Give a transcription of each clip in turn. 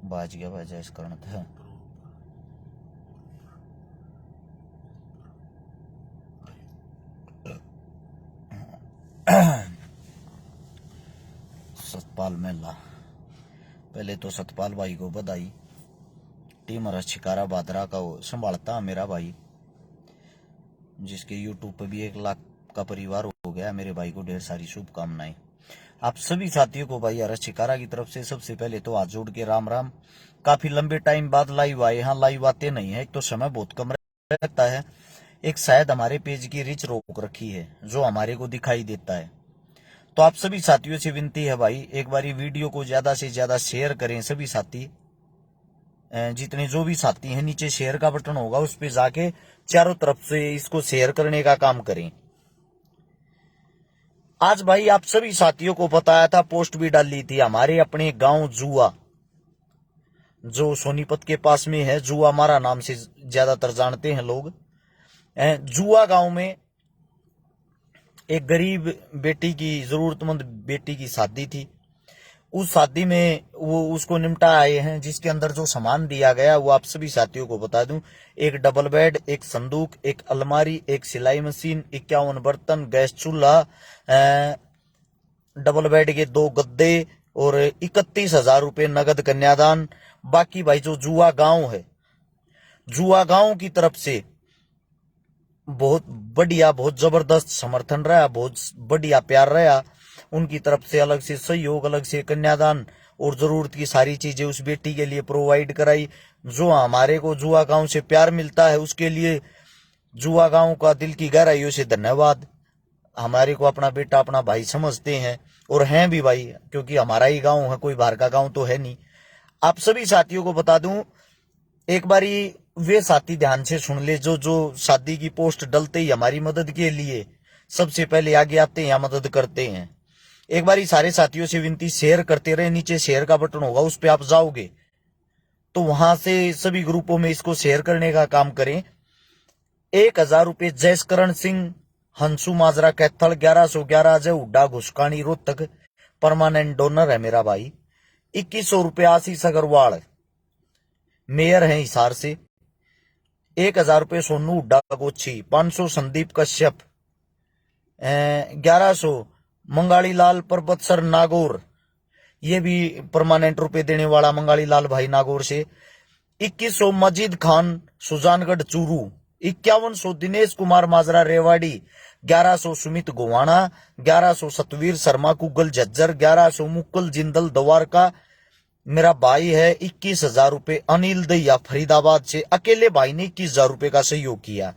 बाज गया भाई जैस करण था। सतपाल मेला, पहले तो सतपाल भाई को बधाई। टीम रस शिकारा बादरा का वो संभालता मेरा भाई, जिसके यूट्यूब पे भी 1 लाख का परिवार हो गया। मेरे भाई को ढेर सारी शुभकामनाएं। आप सभी साथियों को भाई अरस शिकारा की तरफ से सबसे पहले तो हाथ जोड़ के राम राम। काफी लंबे टाइम बाद लाइव आए। यहाँ लाइव आते नहीं है, एक तो समय बहुत कम रहता है, एक शायद हमारे पेज की रीच रोक रखी है जो हमारे को दिखाई देता है। तो आप सभी साथियों से विनती है भाई, एक बारी वीडियो को ज्यादा से ज्यादा शेयर करें। सभी साथी, जितने जो भी साथी हैं, नीचे शेयर का बटन होगा, उस पे जाके चारों तरफ से इसको शेयर करने का काम करें। आज भाई आप सभी साथियों को बताया था, पोस्ट भी डाली थी, हमारे अपने गांव जुआ जो सोनीपत के पास में है, जुआ हमारा नाम से ज्यादातर जानते हैं लोग। जुआ गांव में एक गरीब बेटी की, जरूरतमंद बेटी की शादी थी। उस शादी में वो उसको निपटा आए हैं, जिसके अंदर जो सामान दिया गया वो आप सभी साथियों को बता दूं। एक डबल बेड, एक संदूक, एक अलमारी, एक सिलाई मशीन, 51 बर्तन, गैस चूल्हा, डबल बेड के 2 गद्दे और 31,000 रुपए नगद कन्यादान। बाकी भाई जो जुआ गांव है, जुआ गांव की तरफ से बहुत बढ़िया, बहुत जबरदस्त समर्थन रहा, बहुत बढ़िया प्यार रहा। उनकी तरफ से अलग से सहयोग, अलग से कन्यादान और जरूरत की सारी चीजें उस बेटी के लिए प्रोवाइड कराई। जो हमारे को जुआ गांव से प्यार मिलता है, उसके लिए जुआ गांव का दिल की गहराइयों से धन्यवाद। हमारे को अपना बेटा, अपना भाई समझते हैं और हैं भी भाई, क्योंकि हमारा ही गांव है, कोई बाहर का गांव तो है नहीं। आप सभी साथियों को बता दूं, एक बारी वे साथी ध्यान से सुन ले जो जो शादी की पोस्ट डलते ही हमारी मदद के लिए सबसे पहले आगे आते हैं या मदद करते हैं। एक बारी सारे साथियों से विनती, शेयर करते रहे। नीचे शेयर का बटन होगा, उस पे आप जाओगे तो वहां से सभी ग्रुपों में इसको शेयर करने का काम करें। 1,000 रुपए जयस्करण सिंह, हंसू माजरा कैथल, 1111 अजय हुड्डा घुसकानी रोहतक, परमानेंट डोनर है मेरा भाई। 2100 रुपए आशीष अग्रवाल, मेयर है हिसार से। 1,000 रुपए सोनू हुड्डा गोची, 500 संदीप कश्यप, 1100 मंगाली लाल परबत सर नागौर, ये भी परमानेंट रुपए देने वाला मंगाली लाल भाई नागौर से। 2100 मजीद खान सुजानगढ़ चूरू, 5100 दिनेश कुमार माजरा रेवाड़ी, 1100 सुमित गोवाना, 1100 सतवीर शर्मा कुगल झज्जर, 1100 मुक्कल जिंदल द्वारका मेरा भाई है। 21,000 रुपए अनिल दैया फरीदाबाद से, अकेले भाई ने 21,000 रुपए का सहयोग किया।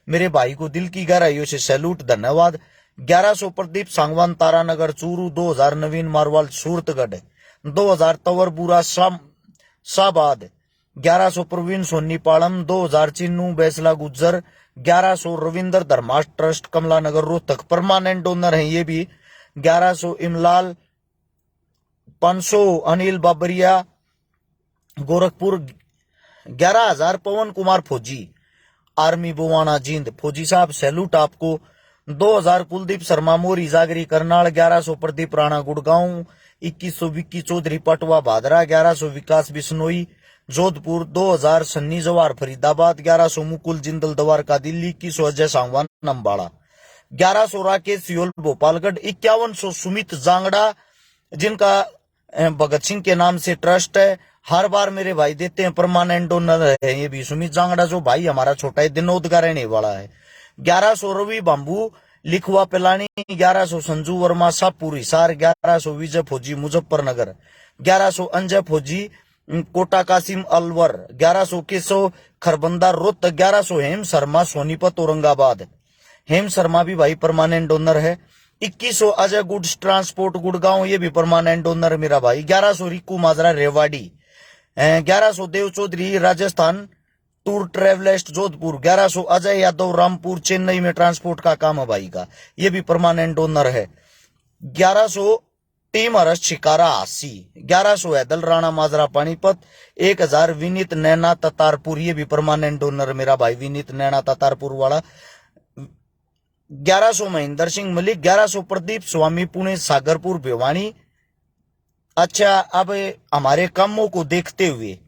मेरे भाई को दिल की गहराइयों से सैल्यूट, धन्यवाद। 1100 प्रदीप सांगवान तारानगर चूरू, 2000 नवीन मारवाल सूरतगढ़, 2000 तवरपुरा शाहबाद, 1100 प्रवीण सोनी पालम, 2000 चिन्नू बैसला गुज्जर, 1100 रविंद्र धर्माश ट्रस्ट कमला नगर रोहतक, परमानेंट डोनर है ये भी। 1100 इमलाल, 500 अनिल बाबरिया गोरखपुर, 11,000 पवन कुमार फौजी आर्मी बुवाना जींद, फौजी साहब सैल्यूट आपको। 2,000 कुलदीप शर्मा मोरी जागरी करनाल, 1100 प्रदीप राणा गुड़गांव, 2100 विक्की चौधरी पटवा भादरा, 1100 विकास बिश्नोई जोधपुर, 2000 सन्नी जवार फरीदाबाद, 1100 मुकुल जिंदल द्वारका दिल्ली, 2100 अजय सांगवान नंबाड़ा, 1100 राकेश सियोल भोपालगढ़, 5100 सुमित जांगड़ा जिनका भगत सिंह के नाम से ट्रस्ट है। हर बार मेरे भाई देते हैं, परमानेंट डोनर है ये भी। सुमित जांगड़ा जो भाई हमारा छोटा है, दिनोद का रहने वाला है। 1100 रवि बाम्बू लिखवा पिलानी, 1100 संजू वर्मा शाहपुर हिसार, 1100 विजय फौजी मुजफ्फरनगर, 1100 अंजय फौजी कोटा कासिम अलवर, 1100 केशव खरबंदा रोहतक, 1100 हेम शर्मा सोनीपत औरंगाबाद, हेम शर्मा भी भाई परमानेंट डोनर है। 2100 अजय गुड्स ट्रांसपोर्ट गुड़गांव, ये भी परमानेंट डोनर मेरा भाई। 1100 रिक्कू माजरा रेवाड़ी, 1100 देव चौधरी राजस्थान टूर ट्रेवलिस्ट जोधपुर, 1100 अजय यादव रामपुर चेन्नई में ट्रांसपोर्ट का काम है भाई का, ये भी परमानेंट डोनर है। 1100 टीम हरस शिकारा हासी, 1100 हैदल राणा माजरा पानीपत, 1000 विनीत नैना ततारपुर, ये भी परमानेंट डोनर मेरा भाई विनीत नैना ततारपुर वाला। 1100 महेंद्र सिंह मलिक, 1100 प्रदीप स्वामी पुणे सागरपुर भिवानी, अच्छा, अब हमारे कामों को देखते हुए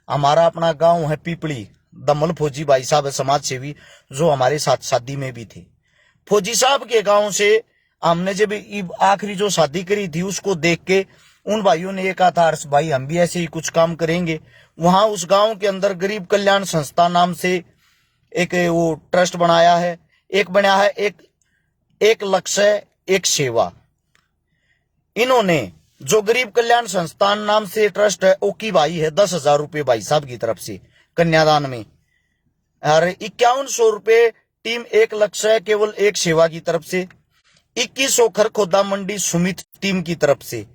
हमारा अपना गांव है पीपली, दमन फौजी भाई साहब है समाज सेवी, जो हमारे साथ शादी में भी थे। फौजी साहब के गांव से हमने जब आखिरी जो शादी करी थी उसको देख के उन भाइयों ने ये कहा था, हर्ष भाई हम भी ऐसे ही कुछ काम करेंगे। वहां उस गांव के अंदर गरीब कल्याण संस्था नाम से एक वो ट्रस्ट बनाया है, एक बनाया है, एक लक्ष्य एक सेवा। इन्होंने जो गरीब कल्याण संस्थान नाम से ट्रस्ट है, ओकी भाई है 10,000 रुपये भाई साहब की तरफ से कन्यादान में, और 5100 रुपये टीम एक लक्ष्य है केवल एक सेवा की तरफ से, 2100 खरखोदा मंडी सुमित टीम की तरफ से।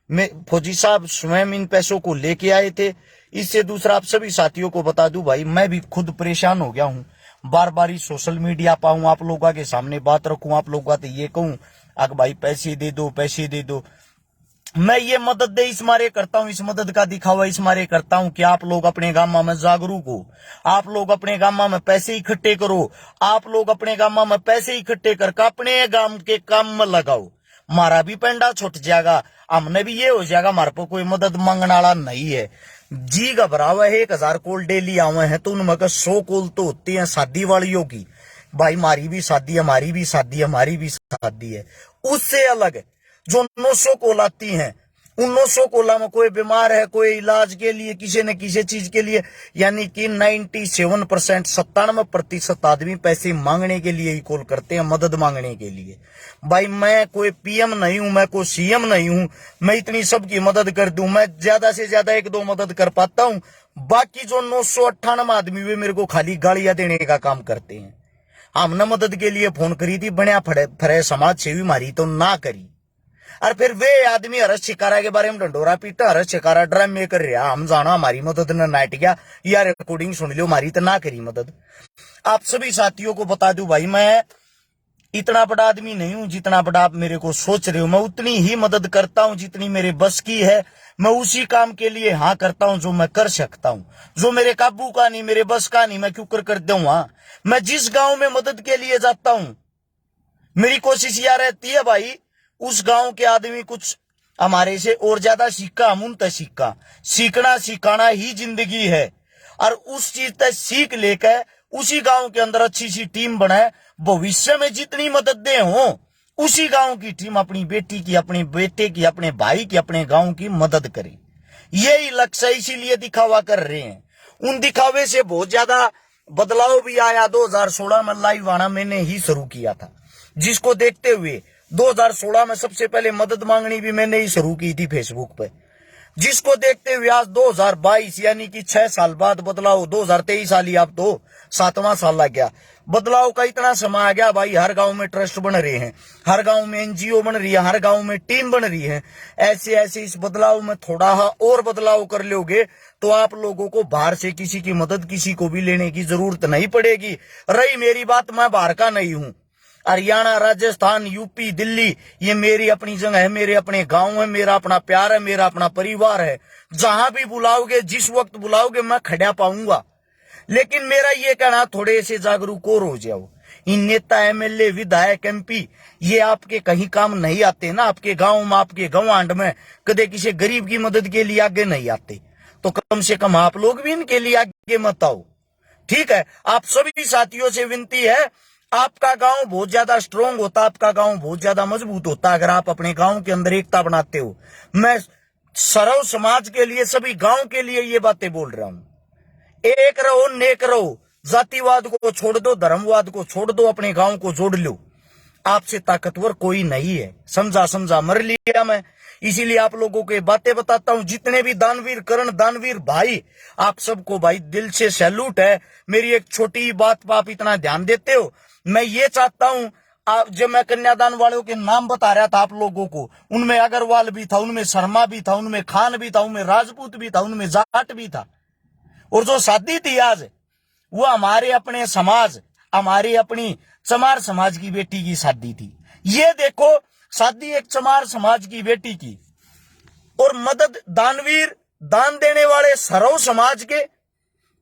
मैं फौजी साहब स्वयं इन पैसों को लेके आए थे। इससे दूसरा आप सभी साथियों को बता दूं भाई, मैं भी खुद परेशान हो गया हूं, बार बार ही सोशल मीडिया पाऊं, आप लोगों के सामने बात रखूं, आप लोगों को ये कहूं अगर भाई पैसे दे दो पैसे दे दो। मैं ये मदद दे इस मारे करता हूं, इस मदद का दिखावा इस मारे करता हूं कि आप लोग अपने गांव में जागरूक हो, आप लोग अपने गांव में पैसे इकट्ठे करो, आप लोग अपने गांव में पैसे इकट्ठे करके अपने गांव के काम में लगाओ। मारा भी पेंडा छुट जाएगा, हमने भी ये हो जाएगा, हमारे को कोई मदद मांगने वाला नहीं है। जी घबरावा है, 1000 कॉल डेली आवे हैं तो उनमें 100 कॉल तो होती है शादी वालियों की, भाई हमारी भी शादी है, हमारी भी शादी है, हमारी भी शादी है। उससे अलग जो 900 कॉल आती हैं, उन 900 कोला में कोई बीमार है, कोई इलाज के लिए, किसी न किसी चीज के लिए, यानी कि 97%, 97% आदमी पैसे मांगने के लिए ही कॉल करते हैं, मदद मांगने के लिए। भाई मैं कोई पीएम नहीं हूं, मैं कोई सीएम नहीं हूं, मैं इतनी सबकी मदद कर दूं, मैं ज्यादा से ज्यादा 1-2 मदद कर पाता हूं। बाकी जो 998 आदमी वे मेरे को खाली गालियां देने का काम करते हैं। हमने मदद के लिए फोन करी थी, बनिया फरे समाज सेवी मारी तो ना करी, और फिर वे आदमी हरस शिकारा के बारे में डंडोरा पीटा, हरस शिकारा ड्राम में कर रहा, हम जाना हमारी मदद न नाट गया, या रिकॉर्डिंग सुन लो हमारी तो ना करी मदद। आप सभी साथियों को बता दूं भाई, मैं इतना बड़ा आदमी नहीं हूं जितना बड़ा आप मेरे को सोच रहे हो, मैं उतनी ही मदद करता हूं जितनी मेरे बस की है। मैं उसी काम के लिए हाँ करता हूं जो मैं कर सकता हूं, जो मेरे काबू का नहीं, मेरे बस का नहीं, मैं क्यों कर दूंगा। मैं जिस गांव में मदद के लिए जाता हूं, मेरी कोशिश यह रहती है भाई उस गांव के आदमी कुछ हमारे से और ज्यादा सीखा, हम उन तक सीखा, सीखना सिखाना ही जिंदगी है। और उस चीज तक सीख लेकर उसी गांव के अंदर अच्छी सी टीम बनाए, भविष्य में जितनी मददें हो उसी गांव की टीम अपनी बेटी की, अपने बेटे की, अपने भाई की, अपने गांव की मदद करे। यही लक्ष्य इसीलिए दिखावा कर रहे हैं। उन दिखावे से बहुत ज्यादा बदलाव भी आया। 2016 में लाइव आना मैंने ही शुरू किया था, जिसको देखते हुए 2016 में सबसे पहले मदद मांगनी भी मैंने ही शुरू की थी फेसबुक पे, जिसको देखते हुए आज 2022 यानी कि 6 साल बाद बदलाव, 2023 साल ही अब तो 7वां साल लग गया, बदलाव का इतना समय आ गया भाई। हर गांव में ट्रस्ट बन रहे हैं, हर गांव में एनजीओ बन रही है, हर गांव में टीम बन रही है। ऐसे ऐसे इस बदलाव में थोड़ा और बदलाव कर लोगे तो आप लोगों को बाहर से किसी की मदद, किसी को भी लेने की जरूरत नहीं पड़ेगी। रही मेरी बात, मैं बाहर का नहीं हूं, हरियाणा, राजस्थान, यूपी, दिल्ली, ये मेरी अपनी जगह है, मेरे अपने गांव है, मेरा अपना प्यार है, मेरा अपना परिवार है। जहां भी बुलाओगे, जिस वक्त बुलाओगे, मैं खड़ा पाऊंगा। लेकिन मेरा ये कहना, थोड़े से जागरूक और हो जाओ। इन नेता, एमएलए, विधायक, एमपी, ये आपके कहीं काम नहीं आते ना। आपके गांव में, आपके गवांड में कदे किसी गरीब की मदद के लिए आगे नहीं आते, तो कम से कम आप लोग भी इनके लिए आगे मत आओ, ठीक है। आप सभी साथियों से विनती है, आपका गांव बहुत ज्यादा स्ट्रोंग होता, आपका गांव बहुत ज्यादा मजबूत होता अगर आप अपने गांव के अंदर एकता बनाते हो। मैं सर्व समाज के लिए, सभी गांव के लिए ये बातें बोल रहा हूं। एक रहो, नेक रहो, जातिवाद को छोड़ दो, धर्मवाद को छोड़ दो, अपने गांव को जोड़ लो। आपसे ताकतवर कोई नहीं है। समझा मर लिया मैं, इसीलिए आप लोगों को बातें बताता हूं। जितने भी दानवीर, करण दानवीर भाई, आप सबको भाई दिल से सैल्यूट है। मेरी एक छोटी बात पर आप इतना ध्यान देते हो। मैं ये चाहता हूं, आप जब मैं कन्यादान वालों के नाम बता रहा था आप लोगों को, उनमें अग्रवाल भी था, उनमें शर्मा भी था, उनमें खान भी था, उनमें राजपूत भी था, उनमें जाट भी था। और जो शादी थी आज, वो हमारे अपने समाज, हमारी अपनी चमार समाज की बेटी की शादी थी। ये देखो, शादी एक चमार समाज की बेटी की, और मदद दानवीर, दान देने वाले सरव समाज के।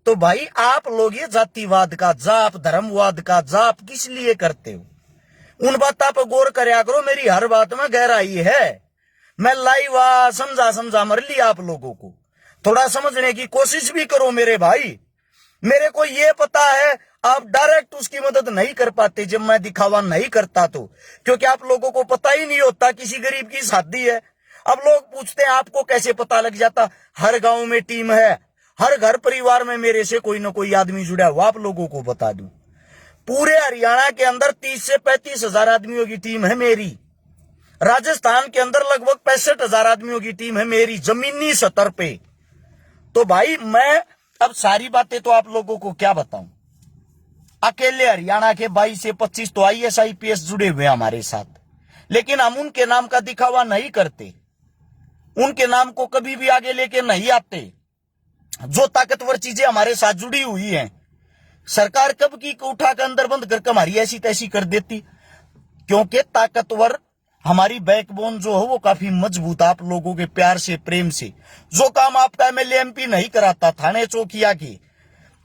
तो भाई आप लोग ये जातिवाद का जाप, धर्मवाद का जाप किस लिए करते हो? उन बातों पर गौर करया करो। मेरी हर बात में गहराई है। मैं लाइव समझा मर लिया। आप लोगों को थोड़ा समझने की कोशिश भी करो मेरे भाई। मेरे को ये पता है आप डायरेक्ट उसकी मदद नहीं कर पाते जब मैं दिखावा नहीं करता तो, क्योंकि आप लोगों को पता ही नहीं होता किसी गरीब की शादी है। अब लोग पूछते हैं आपको कैसे पता लग जाता। हर गांव में टीम है, हर घर परिवार में मेरे से कोई ना कोई आदमी जुड़ा हुआ। आप लोगों को बता दूं, पूरे हरियाणा के अंदर 30 से 35 हजार आदमियों की टीम है मेरी। राजस्थान के अंदर लगभग 65,000 आदमियों की टीम है मेरी जमीनी स्तर पे। तो भाई मैं अब सारी बातें तो आप लोगों को क्या बताऊं। अकेले हरियाणा के 22 से 25 तो IAS IPS जुड़े हुए हमारे साथ, लेकिन हम उनके नाम का दिखावा नहीं करते, उनके नाम को कभी भी आगे लेके नहीं आते। जो ताकतवर चीजें हमारे साथ जुड़ी हुई हैं, सरकार कब की उठा कर अंदर बंद करके हमारी ऐसी तैसी कर देती, क्योंकि ताकतवर हमारी बैकबोन जो है वो काफी मजबूत। आप लोगों के प्यार से, प्रेम से जो काम आपका MLA MP नहीं कराता, थाने चौकिया के,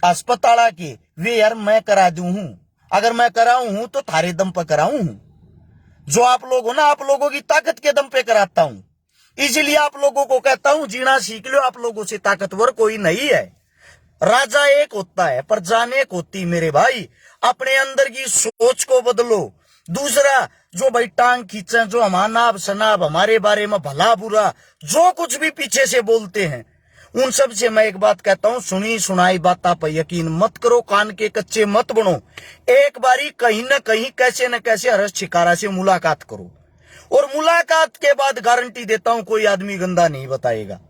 अस्पताल के, वे यार मैं करा दूं हूं। अगर मैं कराऊं हूं तो थारे दम पर कराऊं हूं। जो आप लोग हो ना, आप लोगों की ताकत के दम पे कराता हूं। इसलिए आप लोगों को कहता हूं जीना सीख लो, आप लोगों से ताकतवर कोई नहीं है। राजा एक होता है पर जान एक होती मेरे भाई। अपने अंदर की सोच को बदलो। दूसरा, जो भाई टांग खींचे, जो हमानाब शनाब हमारे बारे में भला बुरा जो कुछ भी पीछे से बोलते हैं, उन सब से मैं एक बात कहता हूं, सुनी सुनाई बात पर यकीन मत करो, कान के कच्चे मत बनो। एक बारी कहीं न कहीं कैसे न कैसे हर्ष शिकारा से मुलाकात करो, और मुलाकात के बाद गारंटी देता हूं कोई आदमी गंदा नहीं बताएगा।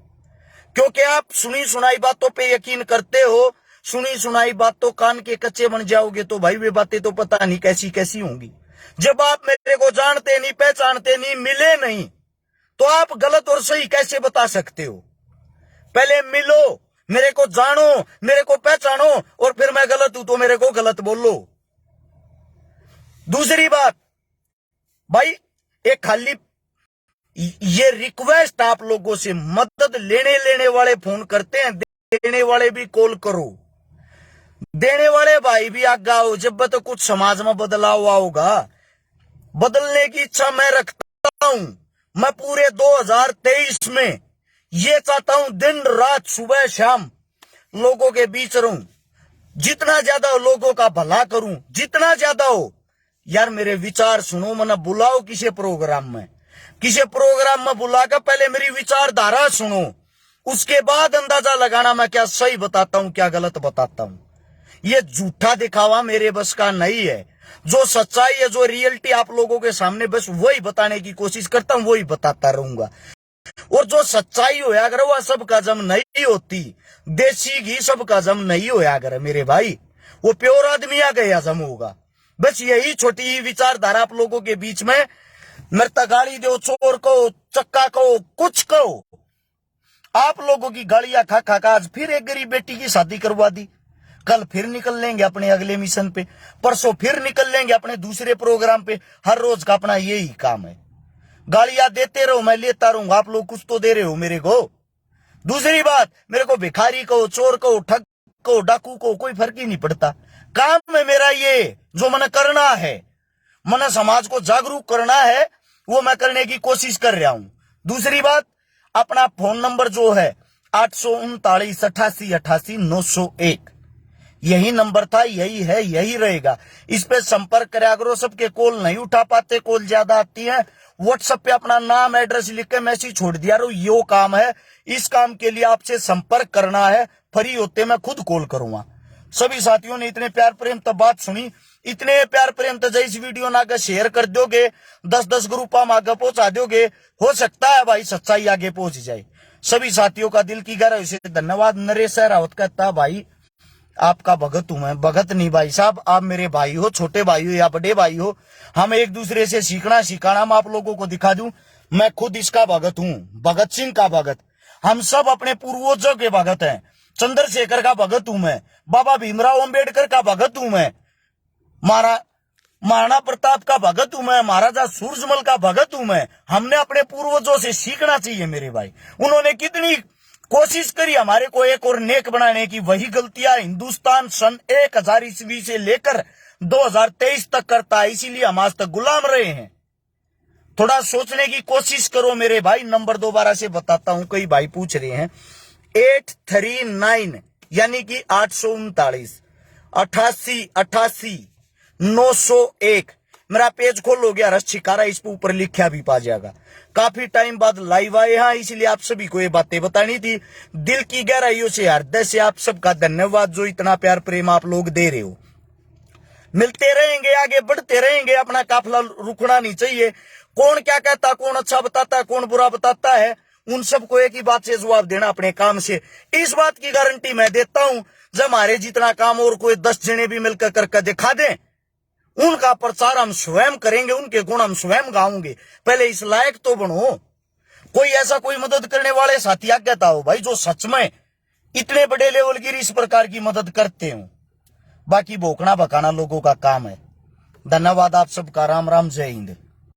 क्योंकि आप सुनी सुनाई बातों पे यकीन करते हो, सुनी सुनाई बातों कान के कच्चे बन जाओगे तो भाई वे बातें तो पता नहीं कैसी कैसी होंगी। जब आप मेरे को जानते नहीं, पहचानते नहीं, मिले नहीं, तो आप गलत और सही कैसे बता सकते हो। पहले मिलो, मेरे को जानो, मेरे को पहचानो, और फिर मैं गलत हूं तो मेरे को गलत बोलो। दूसरी बात भाई, एक खाली ये रिक्वेस्ट आप लोगों से, मदद लेने वाले फोन करते हैं, देने वाले भी कॉल करो। देने वाले भाई भी आगे आओ, जब तो कुछ समाज में बदलाव आओगा। बदलने की इच्छा मैं रखता हूं। मैं पूरे 2023 में ये चाहता हूं दिन रात सुबह शाम लोगों के बीच रहूं, जितना ज्यादा लोगों का भला करूं, जितना ज्यादा हो। यार मेरे विचार सुनो, मना बुलाओ किसी प्रोग्राम में बुलाकर पहले मेरी विचारधारा सुनो, उसके बाद अंदाजा लगाना मैं क्या सही बताता हूं क्या गलत बताता हूं। ये झूठा दिखावा मेरे बस का नहीं है। जो सच्चाई है, जो रियलिटी आप लोगों के सामने, बस वही बताने की कोशिश करता हूं, वही बताता रहूंगा। और जो सच्चाई हो अगर वह सबका जम नहीं होती, देसी घी सबका जम नहीं हो अगर मेरे भाई, वो प्योर आदमी आ गया जम होगा। बस यही छोटी विचारधारा आप लोगों के बीच में। मरता गाली दो, चोर कहो, चक्का कहो, कुछ कहो, आप लोगों की गालियां खा खा का आज फिर एक गरीब बेटी की शादी करवा दी। कल फिर निकल लेंगे अपने अगले मिशन पे, परसों फिर निकल लेंगे अपने दूसरे प्रोग्राम पे। हर रोज का अपना यही काम है, गालियां देते रहो, मैं लेता रहूंगा, आप लोग कुछ तो दे रहे हो मेरे को। दूसरी बात, मेरे को भिखारी कहो, चोर कहो, ठग कहो, डाकू कहो, कोई फर्क ही नहीं पड़ता। काम है मेरा ये, जो मैंने करना है, मैंने समाज को जागरूक करना है, वो मैं करने की कोशिश कर रहा हूं। दूसरी बात, अपना फोन नंबर जो है 839 88 88 901, यही नंबर था, यही है, यही रहेगा। इस पे संपर्क करा करो। सबके कॉल नहीं उठा पाते, कॉल ज्यादा आती है। व्हाट्सएप पे अपना नाम एड्रेस लिख के मैसेज छोड़ दिया रो, यो काम है। इस काम के लिए आपसे संपर्क करना है, फ्री होते मैं खुद कॉल करूंगा। सभी साथियों ने इतने प्यार प्रेम तब बात सुनी, इतने प्यार प्रेम तो इस वीडियो ना आगे शेयर कर दोगे, 10-10 ग्रुपा में आगे पहुंचा दोगे, हो सकता है भाई सच्चाई आगे पहुंच जाए। सभी साथियों का दिल की गहराई से धन्यवाद। नरेश रावत कहता भाई आपका भगत हूं मैं। भगत नहीं भाई साहब, आप मेरे भाई हो, छोटे भाई हो या बड़े भाई हो, हम एक दूसरे से सीखना सिखाना। मैं आप लोगों को दिखा दूं, मैं खुद इसका भगत हूं, भगत सिंह का भगत। हम सब अपने पूर्वजों के भगत हैं। चंद्रशेखर का भगत हूं मैं, बाबा भीमराव अंबेडकर का भगत हूं मैं, महाराणा प्रताप का भगत हूं मैं, महाराजा सूरजमल का भगत हूं मैं। हमने अपने पूर्वजों से सीखना चाहिए मेरे भाई। उन्होंने कितनी कोशिश करी हमारे को एक और नेक बनाने की, वही गलतियां हिंदुस्तान सन 1000 ईस्वी से लेकर 2023 तक करता है, इसीलिए हम आज तक गुलाम रहे हैं। थोड़ा सोचने की कोशिश करो मेरे भाई। नंबर दोबारा से बताता हूं, कई भाई पूछ रहे हैं। 839 यानी कि 839 88 मेरा पेज खोलोगे रस छिकारा, इस पे ऊपर लिखा भी पा जाएगा। काफी टाइम बाद लाइव आए हैं, इसलिए आप सभी को ये बातें बतानी थी। दिल की गहराइयों से, हृदय से आप सबका धन्यवाद, जो इतना प्यार प्रेम आप लोग दे रहे हो। मिलते रहेंगे, आगे बढ़ते रहेंगे, अपना काफिला रुकना नहीं चाहिए। कौन क्या कहता, कौन अच्छा बताता, कौन बुरा बताता है, उन सबको एक ही बात से जवाब देना, अपने काम से। इस बात की गारंटी मैं देता हूं, जब हमारे जितना काम और कोई 10 जने भी मिलकर करके दिखा दें, उनका प्रचार हम स्वयं करेंगे, उनके गुण हम स्वयं गाऊंगे। पहले इस लायक तो बनो। कोई ऐसा कोई मदद करने वाले साथी कहता हो भाई, जो सच में इतने बड़े लेवल की इस प्रकार की मदद करते हो। बाकी भोकना भकाना लोगों का काम है। धन्यवाद आप सबका। राम राम, जय हिंद।